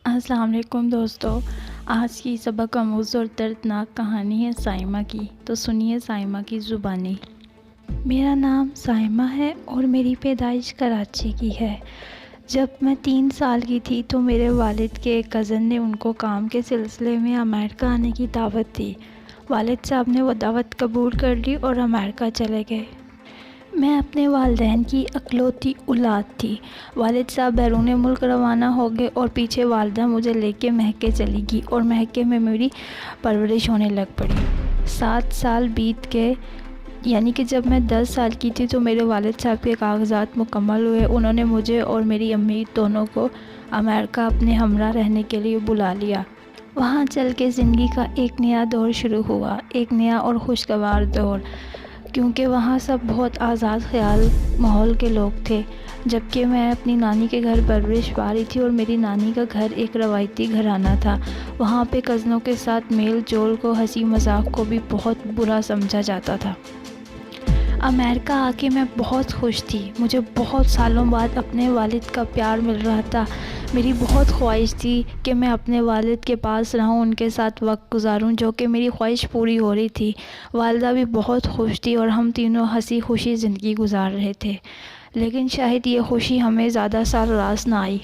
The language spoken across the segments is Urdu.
السلام علیکم دوستو، آج کی سبق آموز اور دردناک کہانی ہے سائمہ کی۔ تو سنیے سائمہ کی زبانی۔ میرا نام سائمہ ہے اور میری پیدائش کراچی کی ہے۔ جب میں 3 سال کی تھی تو میرے والد کے ایک کزن نے ان کو کام کے سلسلے میں امریکہ آنے کی دعوت دی۔ والد صاحب نے وہ دعوت قبول کر لی اور امریکہ چلے گئے۔ میں اپنے والدین کی اکلوتی اولاد تھی۔ والد صاحب بیرون ملک روانہ ہو گئے اور پیچھے والدہ مجھے لے کے مہکے چلی گئی اور مہکے میں میری پرورش ہونے لگ پڑی۔ 7 سال بیت گئے، یعنی کہ جب میں 10 سال کی تھی تو میرے والد صاحب کے کاغذات مکمل ہوئے۔ انہوں نے مجھے اور میری امی دونوں کو امریکہ اپنے ہمراہ رہنے کے لیے بلا لیا۔ وہاں چل کے زندگی کا ایک نیا دور شروع ہوا، ایک نیا اور خوشگوار دور، کیونکہ وہاں سب بہت آزاد خیال ماحول کے لوگ تھے، جبکہ میں اپنی نانی کے گھر پرورش پا رہی تھی اور میری نانی کا گھر ایک روایتی گھرانہ تھا۔ وہاں پہ کزنوں کے ساتھ میل جول کو، ہنسی مذاق کو بھی بہت برا سمجھا جاتا تھا۔ امریکہ آ کے میں بہت خوش تھی۔ مجھے بہت سالوں بعد اپنے والد کا پیار مل رہا تھا۔ میری بہت خواہش تھی کہ میں اپنے والد کے پاس رہوں، ان کے ساتھ وقت گزاروں، جو کہ میری خواہش پوری ہو رہی تھی۔ والدہ بھی بہت خوش تھی اور ہم تینوں ہنسی خوشی زندگی گزار رہے تھے، لیکن شاید یہ خوشی ہمیں زیادہ سال راس نہ آئی۔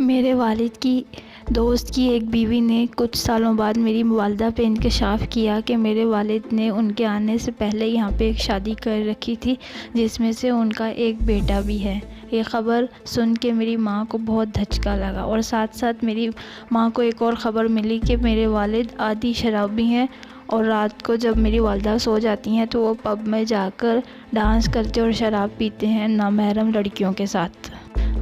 میرے والد کی دوست کی ایک بیوی نے کچھ سالوں بعد میری والدہ پہ انکشاف کیا کہ میرے والد نے ان کے آنے سے پہلے یہاں پہ ایک شادی کر رکھی تھی، جس میں سے ان کا ایک بیٹا بھی ہے۔ یہ خبر سن کے میری ماں کو بہت دھچکا لگا، اور ساتھ ساتھ میری ماں کو ایک اور خبر ملی کہ میرے والد عادی شرابی ہیں، اور رات کو جب میری والدہ سو جاتی ہیں تو وہ پب میں جا کر ڈانس کرتے اور شراب پیتے ہیں نامحرم لڑکیوں کے ساتھ۔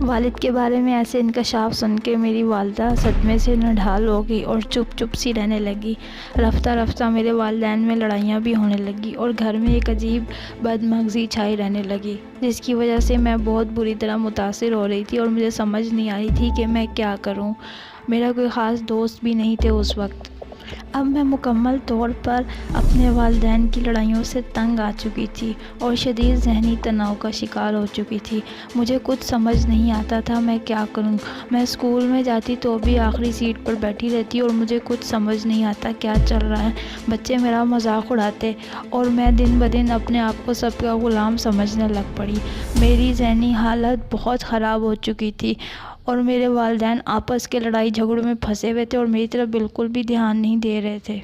والد کے بارے میں ایسے انکشاف سن کے میری والدہ صدمے سے نڈھال ہو گئی اور چپ چپ سی رہنے لگی۔ رفتہ رفتہ میرے والدین میں لڑائیاں بھی ہونے لگی اور گھر میں ایک عجیب بدمغزی چھائی رہنے لگی، جس کی وجہ سے میں بہت بری طرح متاثر ہو رہی تھی اور مجھے سمجھ نہیں آ رہی تھی کہ میں کیا کروں۔ میرا کوئی خاص دوست بھی نہیں تھے اس وقت۔ اب میں مکمل طور پر اپنے والدین کی لڑائیوں سے تنگ آ چکی تھی اور شدید ذہنی تناؤ کا شکار ہو چکی تھی۔ مجھے کچھ سمجھ نہیں آتا تھا میں کیا کروں۔ میں اسکول میں جاتی تو بھی آخری سیٹ پر بیٹھی رہتی اور مجھے کچھ سمجھ نہیں آتا کیا چل رہا ہے۔ بچے میرا مذاق اڑاتے اور میں دن بدن اپنے آپ کو سب کا غلام سمجھنے لگ پڑی۔ میری ذہنی حالت بہت خراب ہو چکی تھی اور میرے والدین آپس کے لڑائی جھگڑوں میں پھنسے ہوئے تھے اور میری طرف بالکل بھی دھیان نہیں دے رہے تھے۔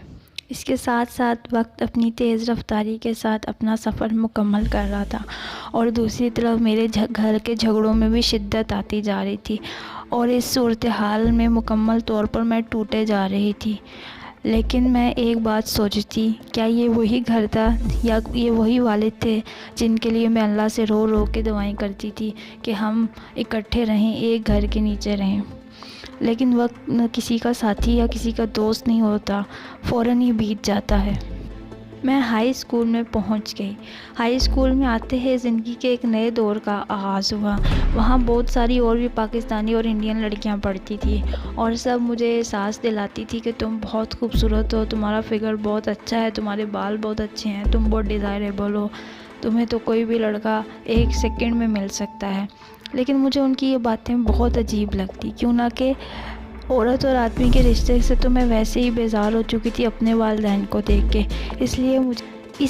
اس کے ساتھ ساتھ وقت اپنی تیز رفتاری کے ساتھ اپنا سفر مکمل کر رہا تھا، اور دوسری طرف میرے گھر کے جھگڑوں میں بھی شدت آتی جا رہی تھی، اور اس صورتحال میں مکمل طور پر میں ٹوٹے جا رہی تھی۔ لیکن میں ایک بات سوچتی، کیا یہ وہی گھر تھا یا یہ وہی والد تھے جن کے لیے میں اللہ سے رو رو کے دعائیں کرتی تھی کہ ہم اکٹھے رہیں، ایک گھر کے نیچے رہیں۔ لیکن وقت نہ کسی کا ساتھی یا کسی کا دوست نہیں ہوتا، فوراً ہی بیت جاتا ہے۔ میں ہائی اسکول میں پہنچ گئی۔ ہائی اسکول میں آتے ہی زندگی کے ایک نئے دور کا آغاز ہوا۔ وہاں بہت ساری اور بھی پاکستانی اور انڈین لڑکیاں پڑھتی تھیں، اور سب مجھے احساس دلاتی تھی کہ تم بہت خوبصورت ہو، تمہارا فگر بہت اچھا ہے، تمہارے بال بہت اچھے ہیں، تم بہت ڈیزائریبل ہو، تمہیں تو کوئی بھی لڑکا 1 سیکنڈ میں مل سکتا ہے۔ لیکن مجھے ان کی یہ باتیں بہت عجیب لگتی، کیوں نہ کہ عورت اور آدمی کے رشتے سے تو میں ویسے ہی بیزار ہو چکی تھی اپنے والدین کو دیکھ کے۔ اس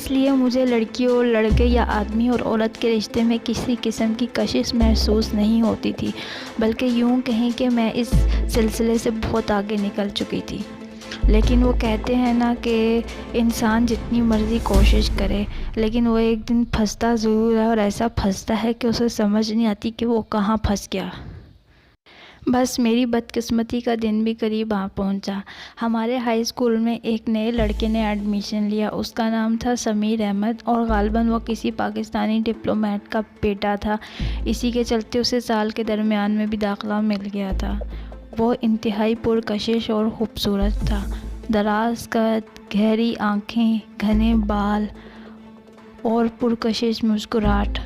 لیے مجھے لڑکی اور لڑکے یا آدمی اور عورت کے رشتے میں کسی قسم کی کشش محسوس نہیں ہوتی تھی، بلکہ یوں کہیں کہ میں اس سلسلے سے بہت آگے نکل چکی تھی۔ لیکن وہ کہتے ہیں نا کہ انسان جتنی مرضی کوشش کرے لیکن وہ ایک دن پھنستا ضرور ہے، اور ایسا پھنستا ہے کہ اسے سمجھ نہیں آتی کہ وہ کہاں پھنس گیا۔ بس میری بدقسمتی کا دن بھی قریب آ پہنچا۔ ہمارے ہائی اسکول میں ایک نئے لڑکے نے ایڈمیشن لیا۔ اس کا نام تھا سمیر احمد، اور غالباً وہ کسی پاکستانی ڈپلومیٹ کا بیٹا تھا۔ اسی کے چلتے اسے سال کے درمیان میں بھی داخلہ مل گیا تھا۔ وہ انتہائی پرکشش اور خوبصورت تھا۔ دراز قد، گہری آنکھیں، گھنے بال اور پرکشش مسکراہٹ،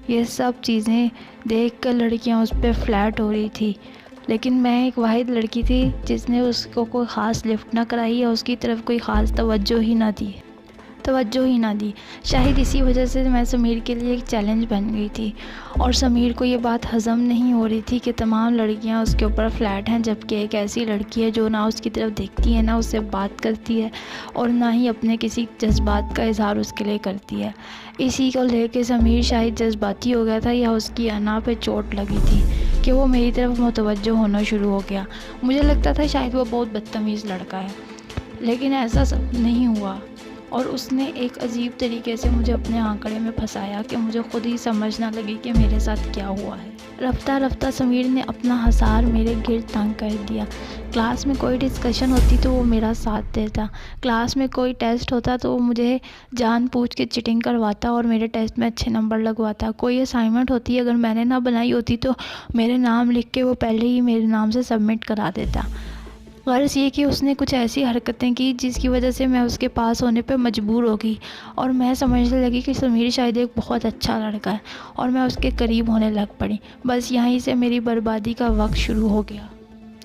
یہ سب چیزیں دیکھ کر لڑکیاں اس پہ فلیٹ ہو رہی تھی، لیکن میں ایک واحد لڑکی تھی جس نے اس کو کوئی خاص لفٹ نہ کرائی یا اس کی طرف کوئی خاص توجہ ہی نہ دی۔ توجہ ہی نہ دی۔ شاید اسی وجہ سے میں سمیر کے لیے ایک چیلنج بن گئی تھی، اور سمیر کو یہ بات ہضم نہیں ہو رہی تھی کہ تمام لڑکیاں اس کے اوپر فلیٹ ہیں، جبکہ ایک ایسی لڑکی ہے جو نہ اس کی طرف دیکھتی ہے، نہ اس سے بات کرتی ہے، اور نہ ہی اپنے کسی جذبات کا اظہار اس کے لیے کرتی ہے۔ اسی کو لے کے سمیر شاید جذباتی ہو گیا تھا، یا اس کی انا پہ چوٹ لگی تھی کہ وہ میری طرف متوجہ ہونا شروع ہو گیا۔ مجھے لگتا تھا شاید وہ بہت بدتمیز لڑکا ہے، لیکن ایسا سب نہیں ہوا، اور اس نے ایک عجیب طریقے سے مجھے اپنے آنکڑے میں پھنسایا کہ مجھے خود ہی سمجھ نہ لگی کہ میرے ساتھ کیا ہوا ہے۔ رفتہ رفتہ سمیر نے اپنا حصار میرے گرد تنگ کر دیا۔ کلاس میں کوئی ڈسکشن ہوتی تو وہ میرا ساتھ دیتا، کلاس میں کوئی ٹیسٹ ہوتا تو وہ مجھے جان پوچھ کے چیٹنگ کرواتا اور میرے ٹیسٹ میں اچھے نمبر لگواتا۔ کوئی اسائنمنٹ ہوتی اگر میں نے نہ بنائی ہوتی تو میرے نام لکھ کے وہ پہلے ہی میرے نام سے سبمٹ کرا دیتا۔ غرض یہ کہ اس نے کچھ ایسی حرکتیں کی جس کی وجہ سے میں اس کے پاس ہونے پہ مجبور ہو گئی، اور میں سمجھنے لگی کہ سمیر شاید ایک بہت اچھا لڑکا ہے، اور میں اس کے قریب ہونے لگ پڑی۔ بس یہیں سے میری بربادی کا وقت شروع ہو گیا۔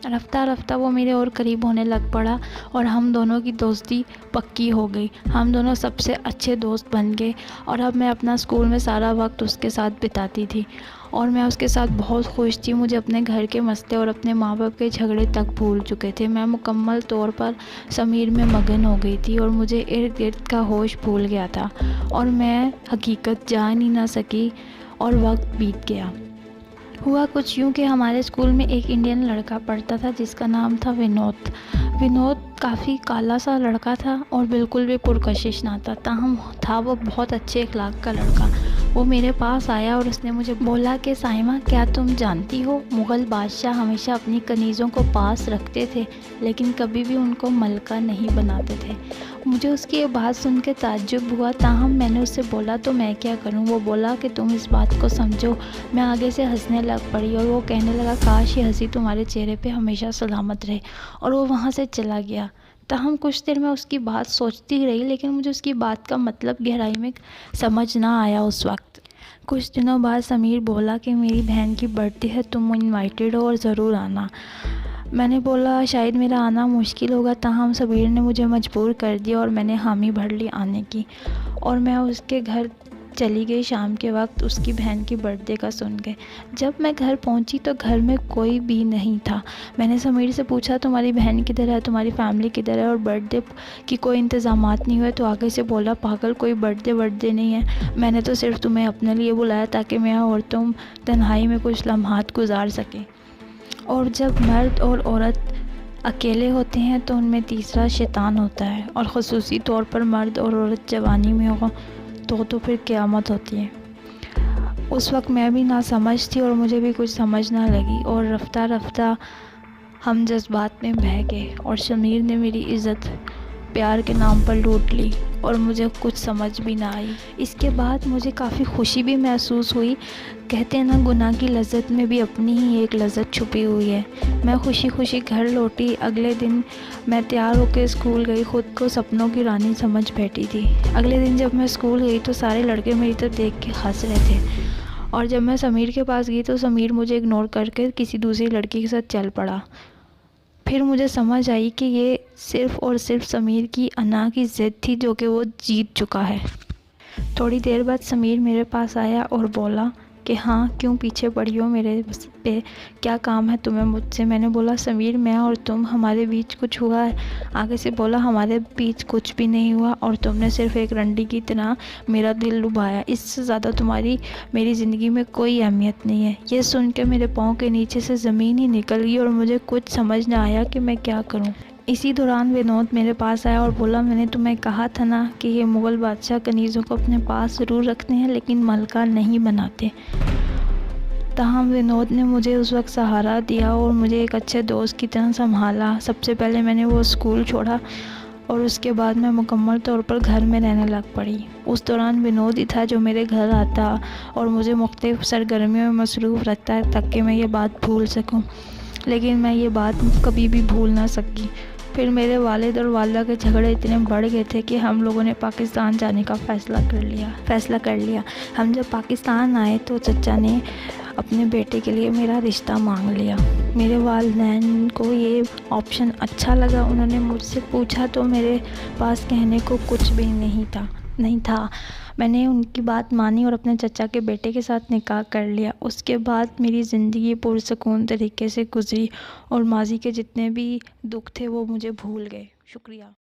رفتہ رفتہ وہ میرے اور قریب ہونے لگ پڑا، اور ہم دونوں کی دوستی پکی ہو گئی۔ ہم دونوں سب سے اچھے دوست بن گئے، اور اب میں اپنا اسکول میں سارا وقت اس کے ساتھ بتاتی تھی، اور میں اس کے ساتھ بہت خوش تھی۔ مجھے اپنے گھر کے مسئلے اور اپنے ماں باپ کے جھگڑے تک بھول چکے تھے۔ میں مکمل طور پر سمیر میں مگن ہو گئی تھی، اور مجھے ارد گرد کا ہوش بھول گیا تھا، اور میں حقیقت جان ہی نہ سکی، اور وقت بیت گیا۔ ہوا کچھ یوں کہ ہمارے اسکول میں ایک انڈین لڑکا پڑھتا تھا جس کا نام تھا ونود۔ ونود کافی کالا سا لڑکا تھا اور بالکل بھی پرکشش نہ تھا، تاہم تھا وہ بہت اچھے اخلاق کا لڑکا۔ وہ میرے پاس آیا اور اس نے مجھے بولا کہ سائمہ، کیا تم جانتی ہو مغل بادشاہ ہمیشہ اپنی کنیزوں کو پاس رکھتے تھے لیکن کبھی بھی ان کو ملکہ نہیں بناتے تھے۔ مجھے اس کی یہ بات سن کے تعجب ہوا، تاہم میں نے اس سے بولا تو میں کیا کروں؟ وہ بولا کہ تم اس بات کو سمجھو۔ میں آگے سے ہنسنے لگ پڑی، اور وہ کہنے لگا کاش یہ ہنسی تمہارے چہرے پہ ہمیشہ سلامت رہے، اور وہ وہاں سے چلا گیا۔ تاہم کچھ دیر میں اس کی بات سوچتی رہی، لیکن مجھے اس کی بات کا مطلب گہرائی میں سمجھ نہ آیا اس وقت۔ کچھ دنوں بعد سمیر بولا کہ میری بہن کی برتھ ڈے ہے، تم انوائٹیڈ ہو اور ضرور آنا۔ میں نے بولا شاید میرا آنا مشکل ہوگا، تاہم سمیر نے مجھے مجبور کر دیا اور میں نے حامی بھر لی آنے کی، اور میں اس کے گھر چلی گئی شام کے وقت اس کی بہن کی برتھ ڈے کا سن کے۔ جب میں گھر پہنچی تو گھر میں کوئی بھی نہیں تھا۔ میں نے سمیر سے پوچھا تمہاری بہن کدھر ہے، تمہاری فیملی کدھر ہے، اور برتھ ڈے کی کوئی انتظامات نہیں ہوئے؟ تو آگے سے بولا پاگل، کوئی برتھ ڈے نہیں ہے، میں نے تو صرف تمہیں اپنے لیے بلایا تاکہ میں اور تم تنہائی میں کچھ لمحات گزار سکیں، اور جب مرد اور عورت اکیلے ہوتے ہیں تو ان میں تیسرا شیطان ہوتا ہے، اور خصوصی طور پر مرد اور عورت جوانی میں ہو تو پھر قیامت ہوتی ہے۔ اس وقت میں بھی نہ سمجھ تھی اور مجھے بھی کچھ سمجھ نہ لگی، اور رفتہ رفتہ ہم جذبات میں بہہ گئے، اور سمیر نے میری عزت پیار کے نام پر لوٹ لی، اور مجھے کچھ سمجھ بھی نہ آئی۔ اس کے بعد مجھے کافی خوشی بھی محسوس ہوئی۔ کہتے ہیں نا، گناہ کی لذت میں بھی اپنی ہی ایک لذت چھپی ہوئی ہے۔ میں خوشی خوشی گھر لوٹی۔ اگلے دن میں تیار ہو کے اسکول گئی، خود کو سپنوں کی رانی سمجھ بیٹھی تھی۔ اگلے دن جب میں اسکول گئی تو سارے لڑکے میری طرف دیکھ کے ہنس رہے تھے، اور جب میں سمیر کے پاس گئی تو سمیر مجھے اگنور کر کے کسی دوسری لڑکی کے ساتھ چل پڑا۔ پھر مجھے سمجھ آئی کہ یہ صرف اور صرف سمیر کی انا کی ضد تھی جو کہ وہ جیت چکا ہے۔ تھوڑی دیر بعد سمیر میرے پاس آیا اور بولا کہ ہاں، کیوں پیچھے پڑی ہو میرے پہ، کیا کام ہے تمہیں مجھ سے؟ میں نے بولا سمیر، میں اور تم، ہمارے بیچ کچھ ہوا ہے؟ آگے سے بولا ہمارے بیچ کچھ بھی نہیں ہوا، اور تم نے صرف ایک رنڈی کی طرح میرا دل لبھایا، اس سے زیادہ تمہاری میری زندگی میں کوئی اہمیت نہیں ہے۔ یہ سن کے میرے پاؤں کے نیچے سے زمین ہی نکل گئی، اور مجھے کچھ سمجھ نہ آیا کہ میں کیا کروں۔ اسی دوران ونود میرے پاس آیا اور بولا میں نے تمہیں کہا تھا نا کہ یہ مغل بادشاہ کنیزوں کو اپنے پاس ضرور رکھتے ہیں لیکن ملکہ نہیں بناتے۔ تاہم ونود نے مجھے اس وقت سہارا دیا اور مجھے ایک اچھے دوست کی طرح سنبھالا۔ سب سے پہلے میں نے وہ اسکول چھوڑا، اور اس کے بعد میں مکمل طور پر گھر میں رہنے لگ پڑی۔ اس دوران ونود ہی تھا جو میرے گھر آتا اور مجھے مختلف سرگرمیوں میں مصروف رکھتا ہے تاکہ میں یہ بات بھول سکوں، لیکن میں یہ بات کبھی بھی بھول نہ سکی۔ پھر میرے والد اور والدہ کے جھگڑے اتنے بڑھ گئے تھے کہ ہم لوگوں نے پاکستان جانے کا فیصلہ کر لیا۔ ہم جب پاکستان آئے تو چچا نے اپنے بیٹے کے لیے میرا رشتہ مانگ لیا۔ میرے والدین کو یہ آپشن اچھا لگا، انہوں نے مجھ سے پوچھا تو میرے پاس کہنے کو کچھ بھی نہیں تھا۔ میں نے ان کی بات مانی اور اپنے چچا کے بیٹے کے ساتھ نکاح کر لیا۔ اس کے بعد میری زندگی پرسکون طریقے سے گزری اور ماضی کے جتنے بھی دکھ تھے وہ مجھے بھول گئے۔ شکریہ۔